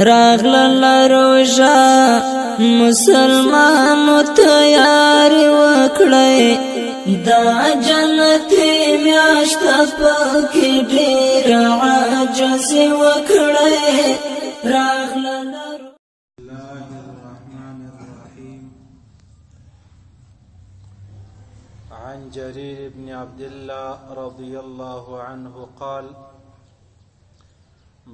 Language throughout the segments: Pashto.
راغلل روژه مسلمانو تیاری وکړئ دا جنتي میاشت پکې ډېر عجز وکړئ راغلل الله الرحمن الرحيم عن جرير بن عبد الله رضي الله عنه قال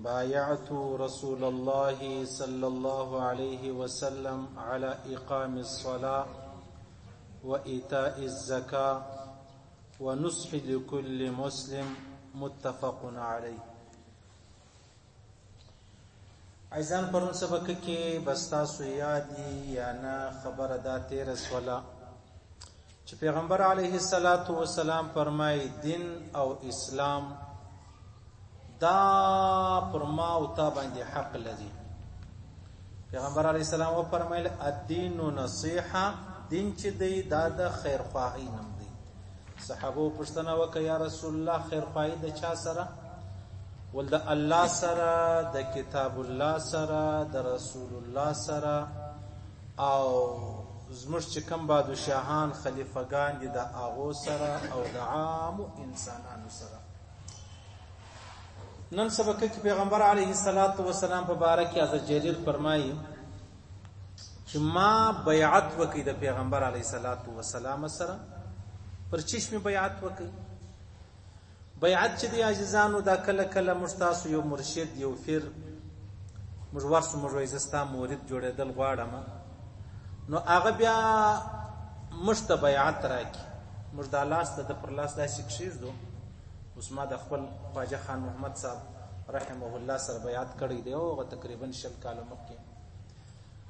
بايعت رسول الله صلى الله عليه وسلم على إقام الصلاة وإيتاء الزكاة ونصح لكل مسلم متفق عليه. عزیزان پرون سبق کې بستاسو یادی یا نه خبره دا تیر سولا چې پیغمبر علیه الصلاة والسلام فرمای دین او اسلام دا پر ما او تا باندې حق لري. پیغمبر علیه السلام و فرمایل الدین نصیحه، دین چې دی دا د خیر خواهی نوم دی. صحابه پوښتنه وکړه یا رسول الله خیر خواهی د چا سره؟ ول د الله سره، د کتاب الله سره، د رسول الله سره او زموږ چې کوم بادشاهان خلیفګان دي د هغو سره او د عامو انسانانو سره. نن سبق کې پیغمبر علیه الصلاة والسلام په باره کې حضرت جریر فرمایي چې ما بیعت وکړي د پیغمبر علیه الصلاة والسلام سره. پر چشم بیعت وکړي. بیعت چې دی عزیزانو دا کله کله موږ تاسو یو مرشد یو پیر موږ ورسو موږ وایي زه ستا مورید جوړېدل غواړم، نو هغه بیا موږ ته بیعت راکړي. موږ دا لاس ته د پر لاس داسې کښېږدو. اوس ما د خپل خواجه خان محمد صاحب رحمه الله سره بیعت کړی دی او هغه تقریبا 20 کاله مخکې.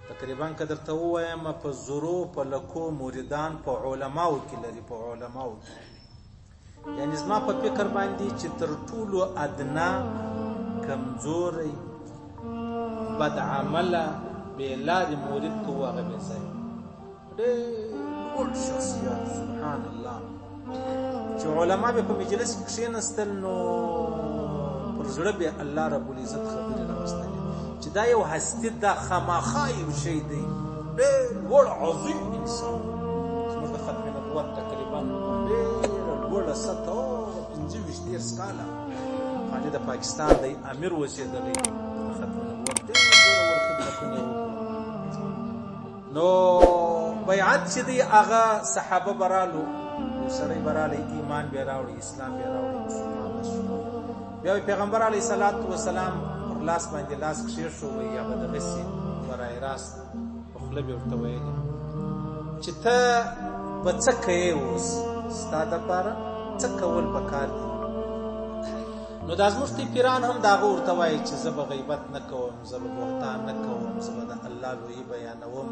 تقریبا که درته ووایم په زرو په لکو مریدان په علماو کې لري، په علماو کې. یعنی زما په فکر باندې چې تر ټولو ادنا کمزوری بد عمله بېلارې مرید که و هغه بې ځایه ډېر لوړ شخصیات سبحان الله چې علما به په مجلس کې کښېنستل نو پر زړه به الله رب العزت خبرې راوستلې چې دا یو هستي دا خامخا یو شی دی ډېر لوړ عظیم انسان. زموږ د ختم نبوت تقریبا ډېره لوړه سطحه 25 کاله خالي د پاکستان د امیر اوسېدلی د ختم نبوت ډېره لوړه ورخدمتونه یې وکړو. نو بیعت چې دی هغه صحابه برالو سړی برالی ایمان بیا راوړي، اسلام بیا راوړي، مسلمان شو. بیا پیغمبر علیه الصلاة والسلام پر لاس باندې لاس کښېښو یا به دغسې برای راست په خوله به ورته ویلې چې ته به څه کوې اوس ستا دپاره څه کول پکار دي. نو دا زموږ پیران هم د هغه ورته وایي چې زه به غیبت نه کوم، زه به بهتان نه کوم، زه به د الله لویي بیانوم،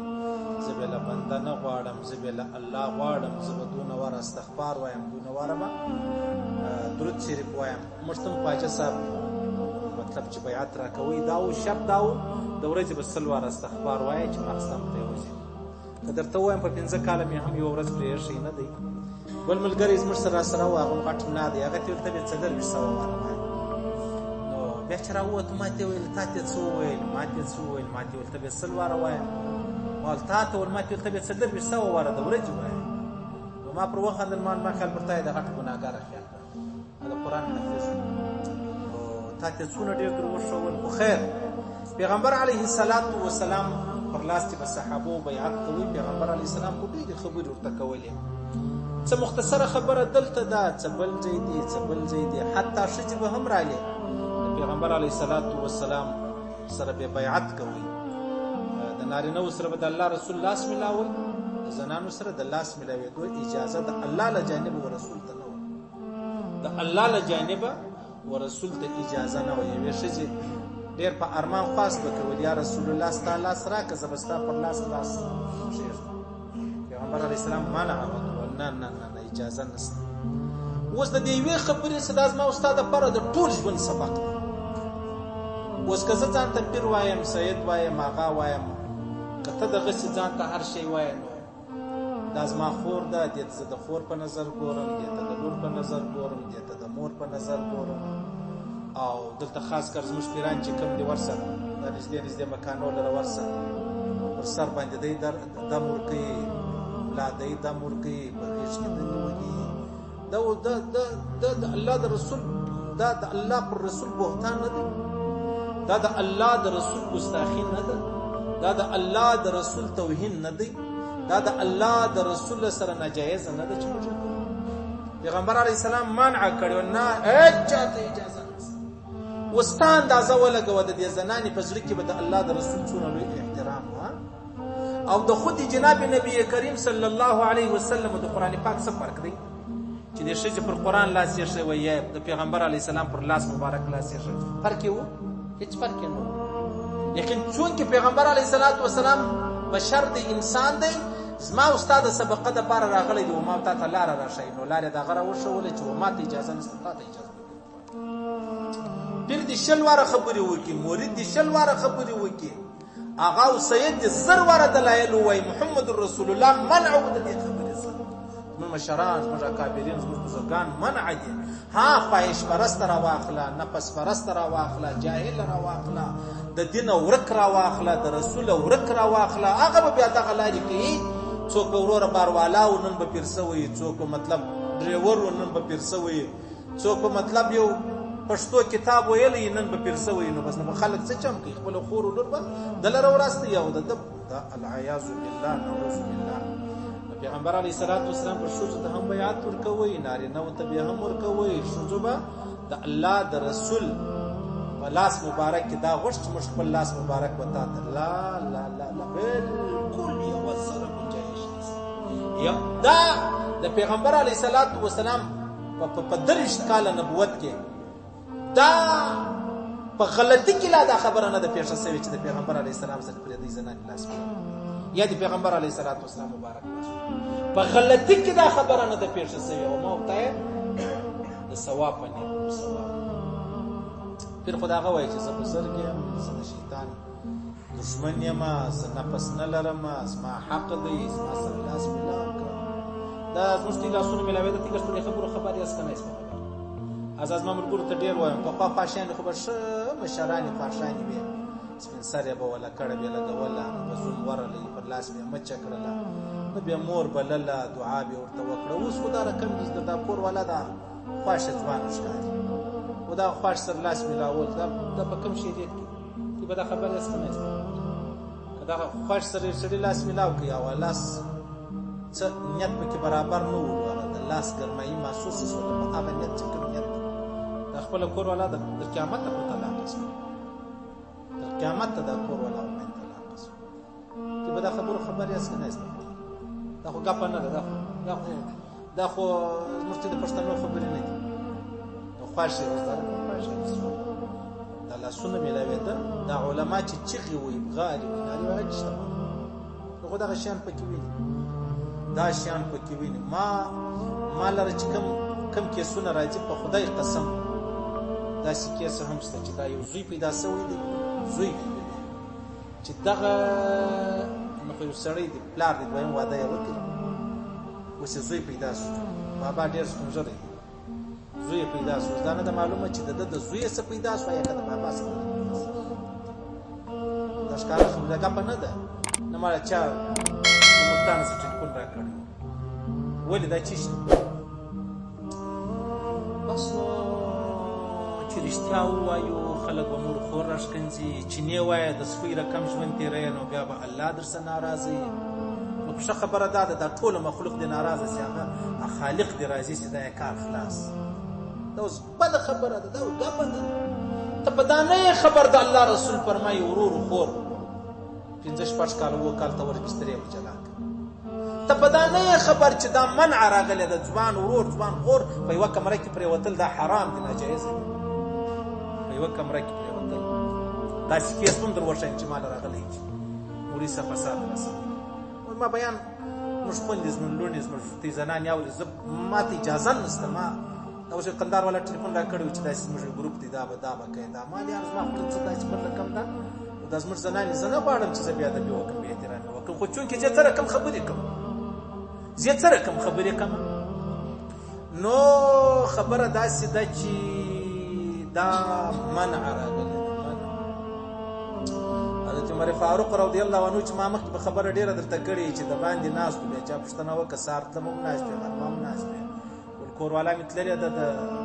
زه به له بنده نه غواړم، زه به له الله غواړم، زه به دونه واره استغفار وایم، دونه واره به درود شریف وایم. موږ ته هم خواجه صاحب مطلب چې بیعت راکوئ دا و شب دا و د ورځې به 100 واره استغفار وایه چې مقصد هم پرېوځي. که درته ووایم په 15 کاله مې هم یوه ورځ پرېښی نه دی. بل ملګری زموږ سره راسره و هغه هم غټ ملا دی، هغه ته ورته بیا 400 واره وایه. نو بیا چې راووتو ما ته یې ویل تا ته څه وویل، ما ته یې څه وویل، ما ته یې ورته بیا 100 واره وایم. ما ول تا ته ول ما ته ورته بیا 400 واره د ورځې وایم. نو ما پر وخندل، ما خیال پر تا یې د غټ ګناهګاره خیال کړ، د قرآن حافظ تا ته څونه ډېر در وښول. خو خیر پیغمبر علیه الصلاة والسلام پر لاس چې به صحابو بیعت کوي پیغمبر علیه السلام خو ډېرې خبرې ورته کولې. څه مختصره خبره دلته ده، څه بل ځای دی، څه بل ځای دی. حتی ښځې به هم رالې د پیغمبر علیه الصلاة والسلام سره به بیعت کوي. د نارینهو سره به د الله رسول لاس میلاوي، د زنانو سره د لاس میلاوېدو اجازه د الله له جانبه و رسول ته نه وه. د الله له جانبه و رسول ته اجازه نه وه. یوې ښځې ډېر په ارمان خواست به کول یا رسول الله ستا لاس راکړه زه به ستا پر لاس کښېږدم. پیغمبر علیه السلام منع وکړه، نه نه نه نه اجازه نشته. اوس د دې یوې خبرې څه دا زما او ستا دپاره د ټول ژوند سبق دی. اوس که زه ځان ته پیر وایم، سید وایم، آغا وایم، که ته دغسې ځان ته هر شی وایې نو دا زما خور ده، دې ته زه د خور په نظر ګورم، دې ته د لور په نظر ګورم، دې ته د مور په نظر ګورم. او دلته خاص کر زموږ پیران چې کوم دي ورسره دا نږدې مکانو لره ورسه پر سر باندې دی دم ورکوي ملا دی دم ورکوي په غېږ کې دنې وهي دا د الله د رسول دا د الله پر رسول بهتان نه دی دا د الله د رسول ګستاخي نه ده دا د الله د رسول توهین نه دی دا د الله د رسول سره ناجایز نه ده چې موږ پیغمبر علیه السلام منع کړو نه هیڅ چاته اجازه نشته وستا اندازه ولګوه د دې زنانې په زړه کې به د الله د رسول څونه لوی احترام او د خود جناب نبی کریم صلی الله علیه وسلم د قرآن پاک څه فرق دی چې د ښځې پر قرآن لاس یې شوی یا د پیغمبر علیه السلام پر لاس مبارک لاس یې شوی فرق یې و هیڅ فرق یې نه و لیکن چونکې پیغمبر علیه السلام بشر دی انسان دی زما استاد سبقه د پاره راغلی دی وما تا ته لاره راښیي نو لارې د هغه راوښولې چې وما ته اجازه نشته تا ته اجازه پیر دې شل واره خبرې وکړي مرید دې شل واره خبرې وکړي آغا او سید دې زر واره دلایل ووایي محمد رسول الله منع و د دې خبرې څخه زموږ مشران زموږ اکابرین زموږ بزرګان منع دي ها خواهش پرست راواخله نفس پرست راواخله جاهل راواخله د دین ورک راواخله د رسول ورک راواخله هغه به بیا دغه لارې کوي څوک به وروره باروالا و نن به پیر سوی څوک به مطلب ډریور و نن به پیر سوی څوک به مطلب یو پښتو کتاب ویلی نن به پیر سوی نو بس نو خلک څه چم کوي خپل خور ولور به دلته وراسته یو د العیاذ بالله نعوذ بالله پیغمبر علیه الصلاۃ والسلام پر شوزو ته هم بیعت ورکوي نارینه ته به هم ورکوي شوزو به د الله د رسول لاس مبارک کې دا غوښت مش خپل لاس مبارک وتا ته لا لا لا لا بالکل یو سره گنجائش یا دا د پیغمبر علیه الصلاۃ والسلام په درش کال نبوت کې دا په غلطی کې لا دا خبره نه ده پیښه شوې چې د پیغمبر علیه السلام سره پرې د زنانې لاس یا د پیغمبر علیه الصلاۃ والسلام مبارک په غلطی کې دا خبره نه ده پیښه شوې او ما وته د ثواب باندې ثواب پیر خدا هغه وایي چې زه بزرګ یم زه د شیطان دشمن یم زه نفس نه لرم زما حق دی زما سره لاس ملا کړه دا زموږ لاسونه ملاوي د تیګر خبرو خبر یې اسکنه اسمه از ما ملګرو ته ډېر وایم په پاشانې خو به ښه مشرانې پاشانې وي سپین سرې به ولا کړه به لګوله به زوم ورلی پر لاس به مچه کړله نو بیا مور بلله دعا به ورته وکړه اوس خو دا رقم دا کور والا دا خواشه ځوان ښکاري و دا خواش سر لاس ملاول دا په کوم شریعت کې به دا خبره اسکنه دا خواش سر لاس ملاو کوي او لاس څه نیت پکې برابر نه و د لاس ګرمایي محسوس شول په هغه نیت چې کوم نیت د خپل کور والا د قیامت ته طلاق اسمه د قیامت ته د کور والا په طلاق اسمه چې به دا خبره اسکنه دا خو ګپ نه ده دا خو مرته د پښتنو خبرې نه دي خواشه دا لاسونه ملاوي دا علما چې چغي وي بغالي وي ناري وایي چې نو دا شان پکې وي دا شان پکې وي ما لره چې کم کیسونه راځي په خدای قسم دا کیس هم ست چې دا یو زوی پیدا شوی دی زوی چې دغه نو په سړی دی پلار دی دویم واده یې وکړ اوس زوی پیدا شو بابا ډېر څنګه دی زوی پیدا شو دا نه معلومه چې د زوی څخه پیدا شو یا کده بابا څخه دا ښکار خبره کا نه ده نه مال چا مستانه څخه ټلیفون راکړ ولې دا چی بس چې رښتیا وایو خلک به مور خور راښکنځي چې نه وایي د سپی رقم ژوند تیرې نو بیا به الله درسه ناراضي نو ښه خبره ده دا ټول مخلوق دی ناراضه سي هغه خالق دی راضي سي دا کار خلاص دا اوس بل خبره ده دا ګپ ده ته په دانه خبر د الله رسول فرمایي ورور خور 15 کال وو کال ته ورګستري او چلاک ته په دانه خبر چې دا منع راغله د ځوان ورور ځوان خور په یو کمره کې پرې وتل دا حرام دی ناجایز دی په یو کمره کې پرې وتل دا چې څومره ورشین چې مال راغلی ورې څه فساد رسول ما بیان مش خوندې زمون لونې زمون تی زنان یاو ما ته اجازه نشته ما دا اوس قندار والا ټلیفون را کړو چې داسې موږ ګروپ دی دا به کوي دا ما یار زما خپل څه داسې پر رقم دا د زمون زنان زنه باندې چې بیا د بیا وکم به احترام وکم خو چون کې چې سره کم خبرې کوم زه سره کم خبرې کوم نو خبره داسې ده چې دا منع راغله عمر فاروق رضی الله عنه چې ما مخکې په خبره ډیره درته کړې چې د باندې ناست بیا چا پوښتنه وکړه سهار ته هم ناست دی غرمه هم ناست دی کوروالا مې تللې ده د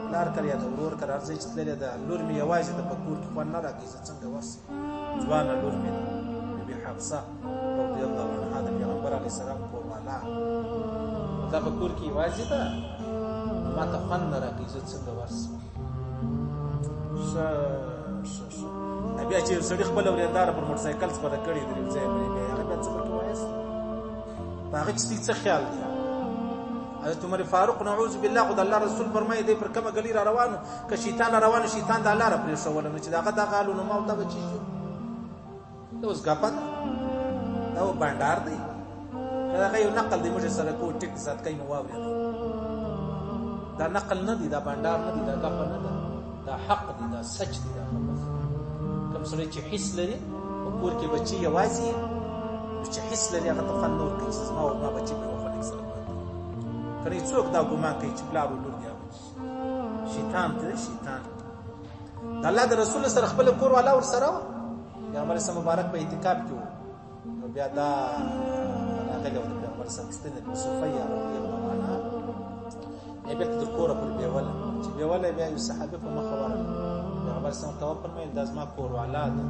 پلار کر یا د ورور کر هر ځای چې تللې ده لور مې یوازې ده په کور کې خوند نه راکوي زه څنګه ورسم ځوانه لور مې ده بیبي حفصه رضی الله عنها د پیغمبر علیه السلام کوروالا دا په کور کې یوازې ده ما ته خوند نه راکوي زه څنګه ورسم بیا چې سړي خپل ورېنداره پر موټر سایکل سپاره کړې د یو ځای باندې بیا هغه بیا څه پکې وایست په هغه کې څه خیال دی حضرت عمر فاروق نعوذ بالله خو د الله رسول فرمایي دی پر کومه ګلي را روانو که شیطان را روانو شیطان د الله را پرېښوله نو چې دغه دغه حالو نو ما ورته به چی شو دا اوس ګپه ده دا بانډار دی که هغه یو نقل دی موږ سره کوو ټیک سات کوي مو واورېدی دا نقل نه دی دا بانډار نه دی دا ګپه نه ده دا حق دی دا سچ دی دا خبره کوم سړی چې حس لري په کور کې بچي یوازې چې حس لري هغه ته خوند نه ورکوي چې زما او ما بچي مې وخلک سره کنه څوک دا ګمان کوي چې پلار ولور دی شیطان دی شیطان د الله د رسول سره خپل کور والا ور سره پیغمبر سم مبارک په اعتکاف کې نو بیا دا هغه د پیغمبر سم ستنه صفیه رضی الله عنها یې د کور په بیواله چې بیواله بیا یو صحابه په مخ وره پیغمبر سم توپ فرمایل د ازما کور والا ده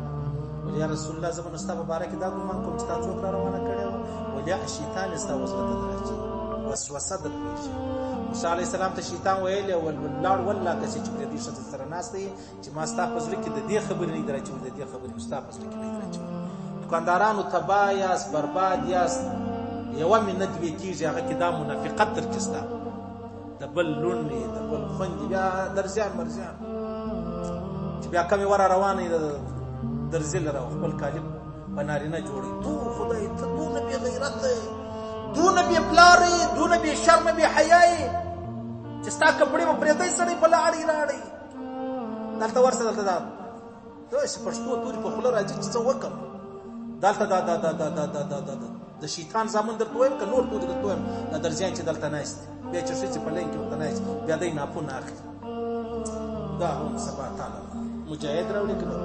ولیا رسول الله زمونږ ستاسو مبارک دا ګمان کوم چې تاسو کړه روانه کړو ولیا شیطان استاسو وسوسه درځي وسوسه درځي موسی علی السلام ته شیطان ویل ولړ والله کسي چې دې شته سره ناشته چې ما ستا په ځل کې د دې خبرې نه درچو د دې خبرې مستا په ځل کې نه درچو دکاندارانو تبایاس برباد یاس یو منت وی کیږي هغه کې دا منافقت ترکستا د بل لونی د بل خوند بیا درځان مرځان چې بیا کومه ور روانه درځل را خپل کالب بنارینه جوړي تو خدای ته تو نبی غیرت دون بی پلاری دون بی شرم بی حیائی چې ستا کپړې په پرېدای سړی په لاړې راړې دلته ورسه دلته دا دوی پښتو توري په خوله راځي چې څه وکړم دلته دا د شیطان زامن درته وایم که نور توري درته وایم دا درځیان چې دلته ناست بیا چې ښځې په لین کې ورته ناست بیا دی ناپونه اخلي دا هم سبا تعالی مجاهد راوړي که نه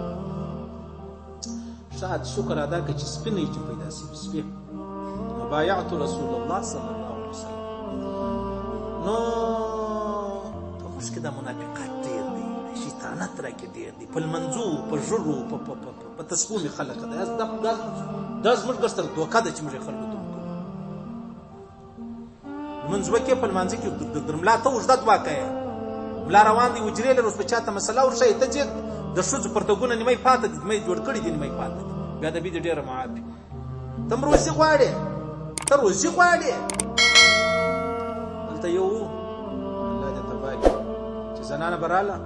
شاید شکر ادا کړه چې سپینې چې پیدا شي سپین بایعت رسول الله صلی الله علیه وسلم نو په موږ کې د منافقت ډېر دی شیطانت راکې ډېر دی په لمنځو په ژړو په تسبو مې خلک ده دا زموږ ګرستر دوکه ده چې موږ خلکو ته وکړو لمونځ وکړې په لمانځه کې د ملا ته اوږده دعا کوې ملا روان دی حجرې لري اوس په چاته مسله ورښیي ته چې د ښځو پرتګونه نیمۍ پاته دي نیمۍ جوړ کړي دي نیمۍ پاته دي بیا د بي دي ډېره معافي ته هم روزي غواړې ته روزي غواړې دلته یو الله دې تبارک چې زنانه به راله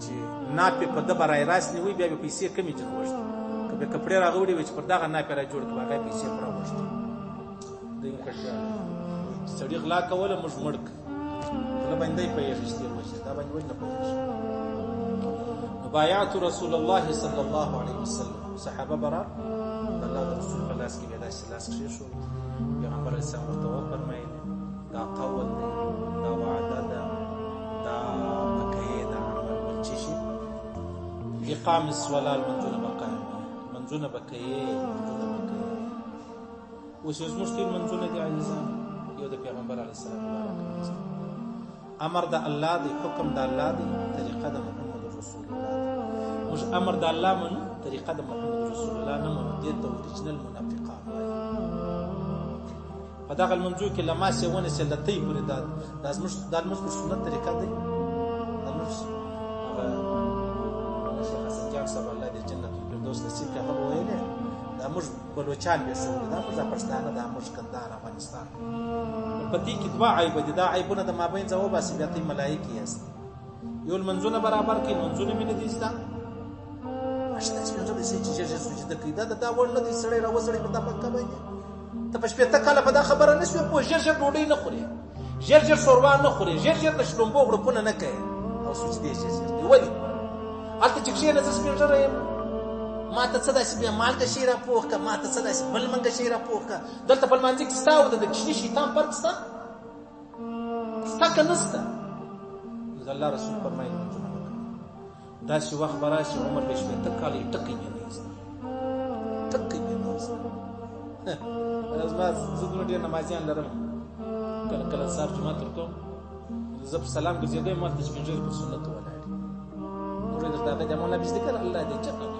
چې ناپې په ده به رایراست نیوي بیا به پیسې کمې چې غوښتي که به کپړې راغوړي وي چې پر دغه ناپې را جوړ کړو هغه پیسې به راغوښتي دوی کړیا سړي غلا کوله موږ مړ کړ له باندې پوهېږي چې وشي دا باندې ولې نه پوهېږي بایعت رسول الله صلی الله علیه وسلم صحابه برا الله رسول په لاس کې بیا داسې لاس کښې شو پیغمبر علیه السلام ورته وفرمایل دا قول دی دا وعده ده دا بکیې ده عمل بل چې شي اقام الصلاه لمنځونه به قایم منځونه به کوې منځونه به کوې اوس یو زموږ ټول منځونه دي عزیزان یو د پیغمبر علیه السلام مبارک امر د الله دی حکم د الله دی طریقه د محمد رسول الله دی موږ امر د الله منو طریقه د محمد رسول الله نه منو دې ته اوریجنل منافقان وایي په دغه لمونځو کې لماسې ونیسې لتۍ پورې دا زموږ په سنت طریقه دی دا زموږ هغه شیخ حسن جان صاحب الله دې جنت الفردوس نصیب کړي هغه به ویلې دا موږ بلوچان بې شعوري دا موږ پښتانه دا موږ کندهار افغانستان په دې کې دوه عیبه دي دا عیبونه د مابین ځه وباسي بیا ته ملایکې یاست یو لمونځونه برابر کړي لمونځونه مې نه دي زده شته سپین ژبې چې ژر ژر سجده کوي دا وړ نه دی سړی راوسړی په دا پکه باندې ته په شپېته کاله په دا خبره نه شوې پوه ژر ژر ډوډۍ نه خورې ژر ژر شوروا نه خورې ژر ژر د شړومبو غړپونه نه کوې او سجدې ژر ژر دی ولې هلته چې کښېنه زه سپین ژره یم ما ته څه داسې بیا مالګه شی راپوښ که ما ته څه داسې بل منګه شی راپوښ که دلته په لمانځه کې ستا او د کښني شیطان فرق سته سته که نه سته د الله رسول فرمایي داسې وخت به راشي عمر به شپېته کاله یې ټکی نه زده ټکې بې نازه زما زه دومره ډېر نمازیان لرم کله کله سهار جومات ورکوم زه په سلام ګرځېدی ما ته سپین ږیري پر سنتو ولاړ نور یې درته هغه دی مولا بجدي کړه الله دې جنت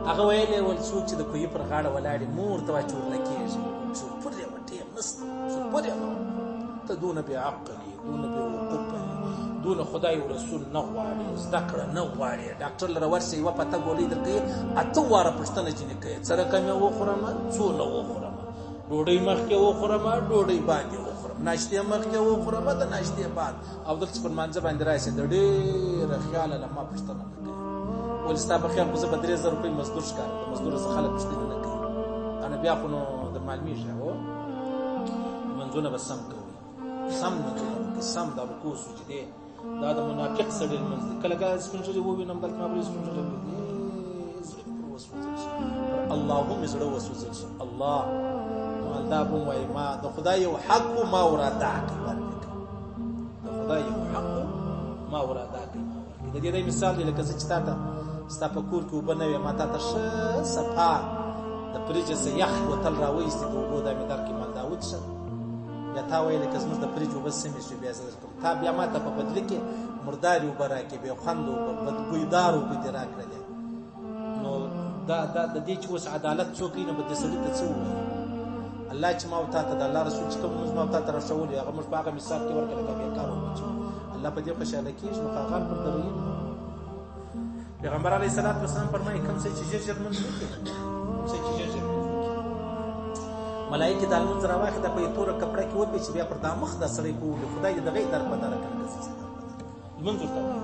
هغه ویلې ول څوک چې د کوهي پر غاړه ولاړې مور ته وایي چې ورلکېږي شوپور یې وه ټیم نسته شوپور یې نه ته دونه بې عقل یې دونه بې وقوفه یې دونه خدای او رسول نه غواړي زده کړه نه غواړي ډاکټر لره ورشې یوه پته ګولۍ درکوي 8 واره پوښتنه ځینې کوي څه رقم یې وخورمه څونه وخورمه ډوډۍ مخکې وخورمه ډوډۍ باندې وخورم ناشتې مخکې وخورمه د ناشتې بعد او دلته پر مانځه باندې راشي د ډېره خیاله له ما پوښتنه نه کوي ولې ستا په خیال خو زه به 3000 روپۍ مزدور ښکارم د مزدوره څه خلک پوښتنې نه کوي انا بیا خو نو در معلومېږي هو منځونه به سم کوئ سم منځونه وکړئ سم دا رکوع سجدې دا د منافق سړي لمونځ دی کله کله سپین ږیري ووینم دلته ما بلې سپین ږیري زړه مې پر وسوځل شي پر الله هم مې زړه وسوځل شي الله دا به وایي ما د خدای یو حق ما وراده کړي د خدای یو حق ما وراده کړي د دې مثال دی لکه چې تا ته ستا په کور کې اوبه نه وي ما تا ته ښه صفا د فریج څخه یخ بوتل راوایستې د اوبو دا مې درکړي مال دا وڅښه بیا تا ویل که زموږ د فریج اوبه سمې شوې بیا زه درکړم تا بیا ما ته په بدلې کې مردارې اوبه راکړې بې خوند اوبه بدبویدار اوبه دې راکړلې نو دا د دې چې اوس عدالت څوک کوي نو به دې سړي ته څه ووایي الله چې ما او تا ته د الله رسول چې کوم موږ ما او تا ته راښولي هغه موږ په هغه مثال کې ورکړه لکه بېکاره وبچو الله په دې خوشحاله کېږي نو هغه پر دروي پیغمبر علیه الصلاة والسلام فرمایي کوم څه چې ژر ژر لمونځ وکړي کوم څه چې ژر ژر لمونځ وکړي ملایکې دا لمونځ راواخلي دا په یو توره کپړه کې وپېچي بیا پر دا مخ دا سړی په وولي خدای دې دغه یې دربدره کړي لمونځ ورته وایي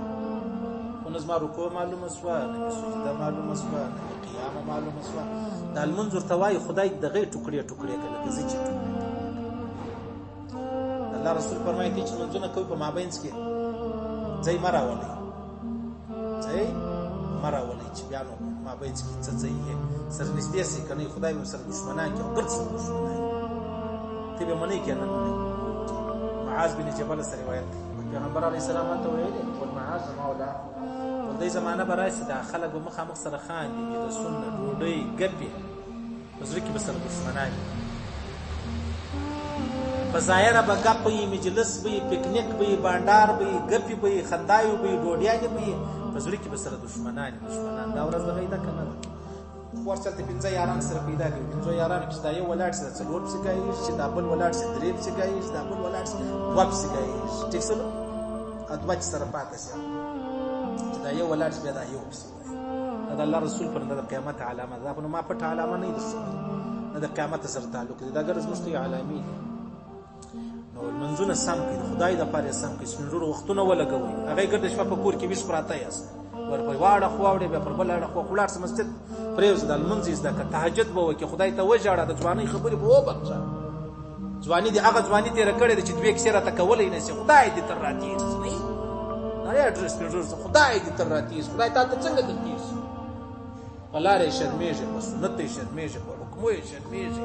خو نه زما رکوع معلومه شوه نه مې سجده معلومه شوه نه مې قیامه معلومه شوه دا لمونځ ورته وایي خدای دغه یې ټوکړې ټوکړې کړي لکه زه چې ټوکړې الله رسول فرمایي تی چې لمونځونه کوي په مابینځ کې ځای مه راولئ ځای مه راولئ چې بیا نو مابینځ کې څه ځای یې سره نږدې شئ که نه خدای به سره دښمنان کړي او ګرد سره دښمنان ته به منئ که نه منئ معاذ بن جبل سره روایت دی پیغمبر علیه السلام ته ویلي ول معاذ زما ولا ول دې زمانه به راشي دا خلک به مخامخ سره خاندي میراثونه ډوډۍ ګپې په زړه کې به سره دښمنان وي په ظاهره به ګپ وي مجلس وي پکنیک وي بانډار وي ګپې وي خندایو وي ډوډیانې وي په زړه کې به سره دښمنان دا ورځ دغه ده که نه ده ورچلته 5 یاران سره پیدا کړي 5 یارانو کې چې دا یو ولاړ شي 4 پسې ګایي چې دا بل ولاړ شي 3 پسې ګایي چې دا بل ولاړ شي 2 پسې ګایي ټیک سره ادوه چې سره پاتې شي چې دا یو ولاړ شي بیا دا یو پسې دا الله رسول پر د قیامت علامه ده نو ما پټ علامه نه ده نه د قیامت سره تعلق دي دا ګرځ مشتي علامې نو منځونه سم کړي خدای د پاره سم کړي سپینږیرو وختونه ولګوي هغه ګرد شپه په کور کې ویش پراته یاست ورپای واړه خواوړې بیا پر بل اړه خو ولاړ سم مسجد پرېوځه د لمونځ زده که تهجد به وکړي خدای ته وژاړه د ځوانۍ خبرې به وبخښه ځواني دې هغه ځواني تېره کړې ده چې 2 کیسې راته کولی نه شي خدای دې تر راتېر شي نه اډرس پېژور خدای دې تر راتېر شي خدای تا ته څنګه در تېر شي په لاره یې شرمېږي په سنت یې شرمېږي په حکمو یې شرمېږي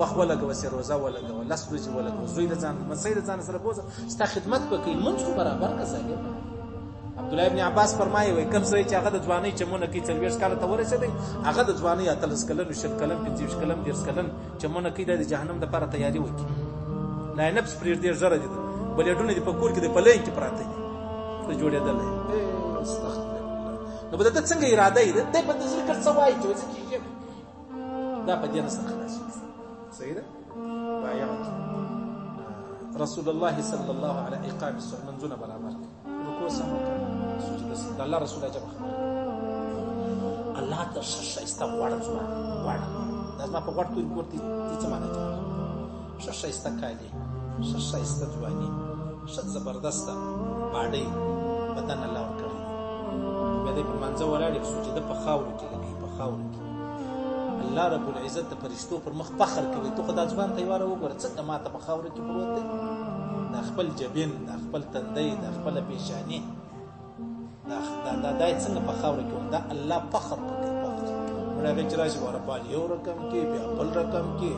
وخت ولګوه چې روزه ولګوه 10 ورځې ولګوه زوی د ځان لمسی د ځان سره بوځه ستا خدمت به کوي لمونځ خو برابر که ظاهر عبدالله ابن عباس فرمایي وایي کوم سړی چې هغه د ځوانۍ چمونه کوي 40 کاله ته ورسېدی هغه د ځوانۍ 18 کلن 20 کلن 25 کلن 30 کلن چمونه کوي د جهنم دپاره تیاري وکړي لا نفس پرېږدي ژره دي بلیډونه دي په کور کې د په لین کې پراته دي ته جوړېدلی استغفرالله نو به د ده څنګه اراده یي دی په د ذکر څه وایي چې وځه کېږي دا په دې نه سره خلاصېږي صحیح ده بایعت رسول الله صلی الله علیه اقام الصلاه منځونه برابر رکوع سم سجده د الله رسول عجب خبره الله ته ښایسته غواړه ځوان غواړه دا زما په غوړ تورې کور دي څه معنی کوي ښه ښایسته کالي ښه ښایسته ځواني ښه زبردسته باډۍ بدن الله ورکړی بیا دی پر منځه ولاړ یې سجده په خاورو کې لګوي په خاورو کې الله رب العزت د فرشتو پر مخ فخر کوي ته خو دا ځوان ته یې واره وګوره څه د ماته په خاورو کې پروت دی دا خپل جبین دا خپل تندی دا خپله پیشاني دا یې څنګه په خاوره کې دا الله فخر پکې فخر هغې چې راشي واره بال یو رقم کې بیا بل رقم کې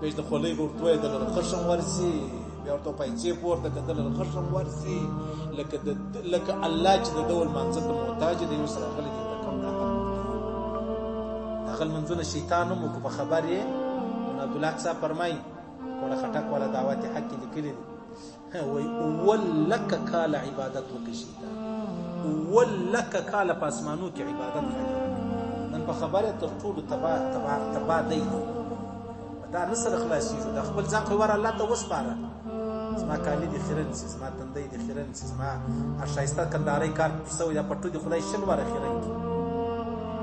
بیا چې د خولۍ به ورته وایي دله خشم ورسي بیا ورته پیسې پورته که دله خشم ورسي لکه الله چې د ده ولمانځه ته محتاج دی یو سره راغلی دی رقم دا هغه لمونځونه شیطان هم وکړو په خبر یې. نو عبدالله صاحب فرمایي کوړه خټک والا دعوت حق کې لیکلي دي وایي 7 کاله عبادت وکړي شیطان 7 کاله په اسمانو کې عبادت کوي. نن په خبره تر ټولو تبا دی دا نه سره خلاصېږو. دا خپل ځان خو ور الله ته وسپاره. زما کالي دي خیرن سي زما تندی دي خیرن سي زما ښایسته کندارۍ کار سوی دا پټو دي خدای شل واره خیرن کړي.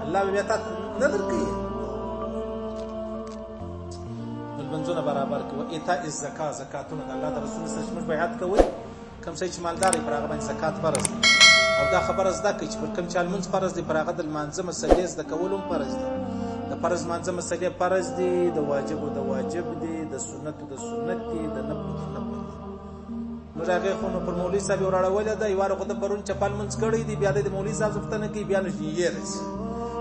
الله بیا تا نه درکوي. لمونځونه برابر کوي. ایتاء الزکات زکاتونه د الله د رسول سره موږ بیعت کوي. کوم څه چې مالدار پر هغه باندې زکات فرض دي او دا خبره زده کوي چې پر کوم چې لمونځ فرض دي پر هغه د لمانځه مسلې زده کول هم فرض دي. د فرض لمانځه مسلې فرض دي، د واجبو د واجب دي، د سنتو د سنت دي، د نفلو د نفل دي. نو هغې خو نو پر مولوي صاحب یې وراړولې ده. یوه خو د پرون چپل لمونځ کړی دی بیا د مولوي صاحب غوښتنه کوي بیا نو جینیر رسي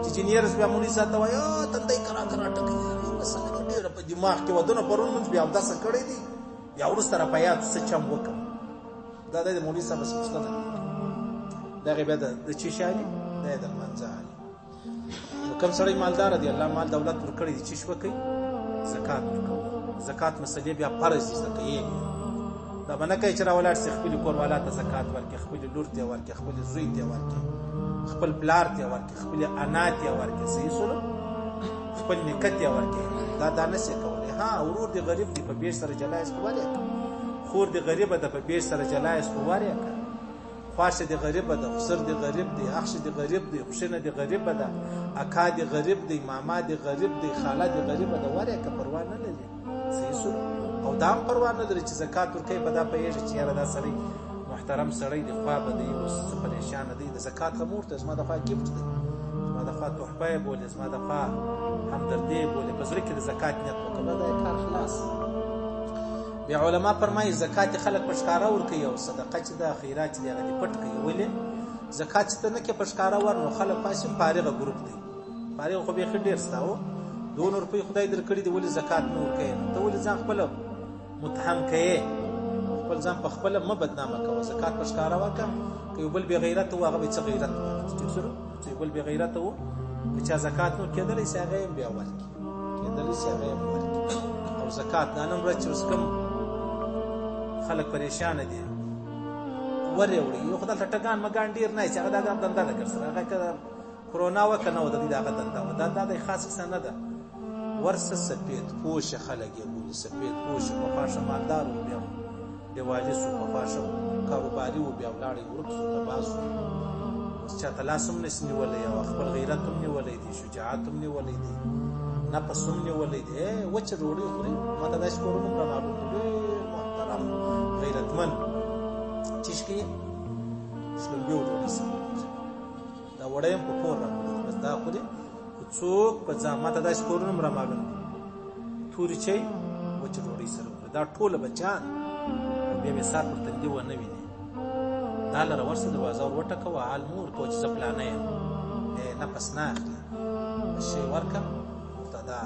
چې جینیر بیا مولوي صاحب ته وایي تندی کرا کرا ټکوي مسله کې ډېره په دماغ کې ودونه پرون لمونځ بیا همداسې کړی دی بیا وروسته را په یاد څه چم وکړم. دا د مولوي صاحب غوښتنه کوي. د هغې بیا د چې شي علي دا یې د لمانځه علي. نو کوم سړی مالدار دی الله مال دولت ورکړی دی چې شوه کوي زکات ورکوي. زکات مسلې بیا فرض دي زده کوي. دا به نه کوي چې راولاړ شي خپلې کوروالا ته زکات ورکړي، خپلې لور ته یې ورکړي، خپلې زوی ته یې ورکړي، خپل پلار ته یې ورکړي، خپلې انا ته یې ورکړي. صحیح سولو خپل نیکه ته یې ورکړي. دا نه شي کولی. ها ورور دې غریب دی په بیش سره جلا یې سپوال یې کړه. خور دې غریبه ده په بیش سره جلا یې سپوال یې کړه. خواشه دې غریبه ده، خسر دې غریب دی، اخشه دې غریب دی، خوشینه دې غریبه ده، اکا دې غریب دی، ماما دې غریب دی، خاله دې غریبه ده. ور یې که پروا نه لري. صحیح سولو او دا هم پروا نه لري چې زکات ورکوي په دا پوهېږي چې یاره دا سړی محترم سړی دی خوا به دی اوس څه پریشانه دی. د زکات هم ورته زما د خوا ګفټ دی، زما د خوا تحفه یې بولي، زما د خوا همدردي یې بولي. په زړه کې د زکات نیت وکړه دا یې کار خلاص. بیا علما فرمایي زکات خلک په ښکاره ورکوي او صدقه چې ده خیرات چې دی هغه دې پټ کوي. ولې زکات چې ته نه کې په ښکاره ور نو خلک پاسې فارغه ګروپ دی. فارغ خو بیخي ډېر ستا و 2 روپۍ خدای در کړي دي ولې زکات نه ورکوې؟ نو ته ولې ځان خپله متهم کوې؟ خپل ځان په خپله مه بدنامه کوه. زکات په ښکاره ورکړه. که یو بل بې غیرته و هغه به یې څه غیرت وکړي. ټیک شو چې یو بل بې غیرته و که چا زکات نور کېدلی شي هغه یې هم بیا ورکړي، کېدلی شي هغه یې هم ورکړي. او زکات دا نن ورځ چې اوس کوم خلک پریشانه دي ور یې وړي. یو خو دلته ټګان مګان ډېر نه چې هغه دا هم دنده ده که سره هغه که کرونا وه که نه وه د دوی د هغه دنده وه. دا د خاص کیسه نه ده. ورسه سفید پوشه خلک یې بولي، سفید پوشه پخواشه مالدار و بیا دیوالي سو، پخواشه کاروباري و بیا ولاړ یې ورک سو تباه سو. اوس چاته لاس هم نسي نیولی او خپل غیرت هم نیولی دی، شجاعت هم نیولی دی، نفس هم نیولی دی. وچه ډوډۍ خوري. ما ته داسې کورونه هم رامعلوم دي ډېر محترم غیرتمن چیش کوي شلومبې و ډوډۍ سره دا وړی هم په کور راغلی بس دا خوري. څوک په ځان ما ته داسې کورونه هم رامعلوم دي تورې چای وچه ډوډۍ سره خوري. دا ټوله بچیان بیا مې سار پر تندي ونه ویني. دا لره ورسه دروازه ور وټکوه حال مو ورکوه چې زه پلانه یم نفس نه اخلي شی ورکړه ورته دا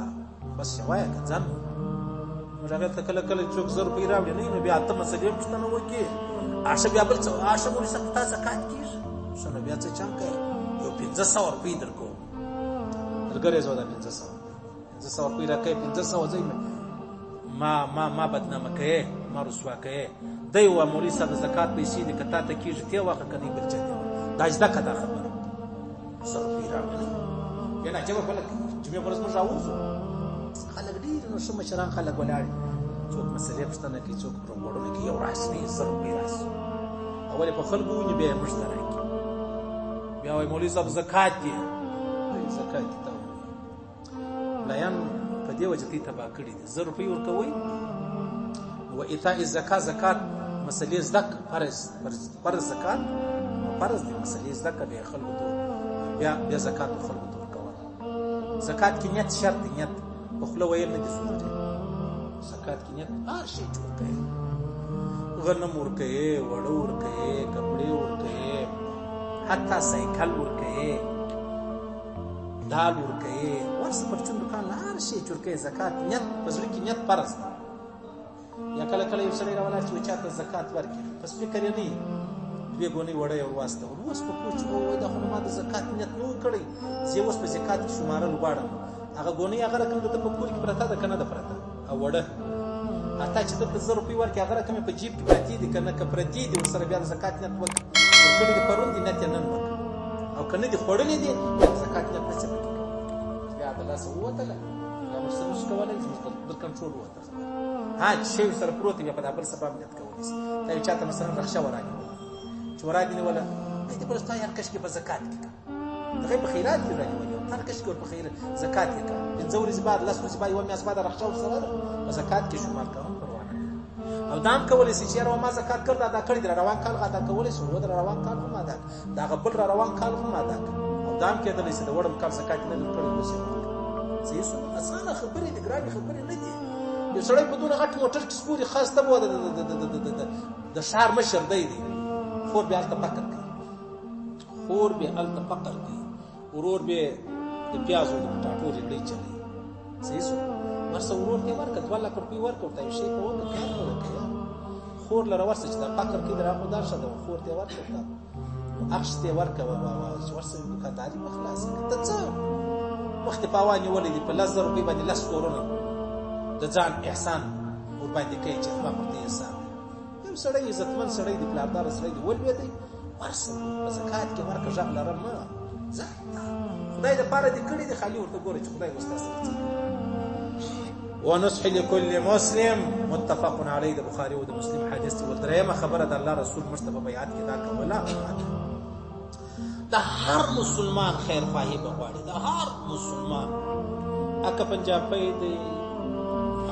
بس یې وایه که ځم. نو هغې ته کله کله څوک 100 روپۍ راوړي نه نو بیا 8 مسلې هم پوښتنه وکړي. آشه بیا بل څه آشه مولي صاحب تا زکات کېږي ښه نو بیا څه چم کوې یو 500 روپۍ در کوم درګرې زه دا 500 روپۍ راکوې 500 ځای ما بدنامه کوې ما رسوا کوې. دی ووایه مولوي صاحب د زکات پیسې دي که تا ته کېږي ته یې واخله که نه بل چا ته دا زده که دا خبره 100 روپۍ راوړي بیا ناجبه خلک جمعې په ورځ موږ راوځو خلک ډېر نو ښه مشران خلک ولاړ څوک مسلې پوښتنه کوي څوک پروګرامونه کوي. یو راسي 100 روپۍ راسي اول یې په خلکو ونیي بیا یې موږ ته راکړي. بیا وایي مولوي صاحب زکات دي زکات دي ته ملایان په دې وجه دوی تباه کړي دي. 100 روپۍ ورکوئ و ایتاء الزکات زکات مسلې زده فرض زکات فرض دي مسلې زده کړه بیا خلکو ته بیا زکات خلکو ته ورکول. زکات کې نیت شرط دی. نیت په خوله ویل نه دي ضروري. زکات کې نیت هر شی جوړ کړئ. غنم ورکوې وړه ورکوې کپړې ورکوې حتی سایکل ورکوې دال ورکوې ورسه پرچون دوکان له هر شی چې ورکوې زکات نیت په زړه کې نیت فرض دی. یا کله کله یو سړی راولاړ چې چا ته زکات ورکړي پس فکر یې نه وي 2 ګونۍ وړه یې ورواستول. اوس په پوه چې وایي دا خو ما د زکات نیت نه و کړی زه اوس په زکات کې شمارل غواړم هغه ګونۍ هغه رقم د په کور کې پرته ده کنه د پرته او وړه اته چې د 1000 روپۍ ورکې هغه رقم په جیب کې پرتی دي کنه که پرتی دي ورسره بیا د زکات نه وک ورکړي د پرون دي نه نن وک او کنه دي خوړلې دي د زکات نه څه پکې بیا د لاس وته یا ورسره مش کولای د کنټرول وته ها شی سره پروت بیا په دابل سبب نه کولای دا چاته مثلا رخصه وراني چې وراني ولا دې په لستا هر کس کې په زکات کې دغه په خیرات کې راځي هر کس کې په خیر زکات کې پنځوري زباد لاس کو زبای و مې اسباد رخصه ورسره په زکات کې شمار کوم پروانه او دام کولای شي چې ما زکات کړل ادا کړی در روان کال ادا کولای شي و در روان کال هم ادا دا غبل را روان کال هم ادا او دام کې دلې چې د وړم کال زکات نه کړی وسی صحیح سو اسانه خبرې د ګرامي خبرې نه دي یو سړی په دونه غټ موټر کې سپوري خاص ته و د شهر مشر دی خور به الته فقر کوي خور به الته فقر کوي ورور به د پیازو د ټاټوري لې چلی صحیح سو ورسره ورور ته ورکړ 2 لک روپۍ ورکړ ته شي په وګه کار وکړه خور لره ورسره چې د فقر کې درا خو دار شته خور ته ورکړ اخشته ورکړ ورسره دکانداري مخلاص ته څه وخت په وانه ولې په 1000 روپۍ باندې لاس کورونه د ځان احسان ور باندې کوي چې ما پرته حساب یو سړی عزتمن سړی د پلاردار سړی دی ولوي دی ورسره په زکات کې ورکړ ځل لرم ما خدای د پاره دې کړی دی خالي ورته ګوري چې خدای واستاسه ونصح لكل مسلم متفق عليه د بخاري او د مسلم حدیث دی ولدرېمه خبره د الله رسول مصطفی بیعت کې دا کوله د هر مسلمان خیر خواهی بغواړي د هر مسلمان اکه پنجابی دی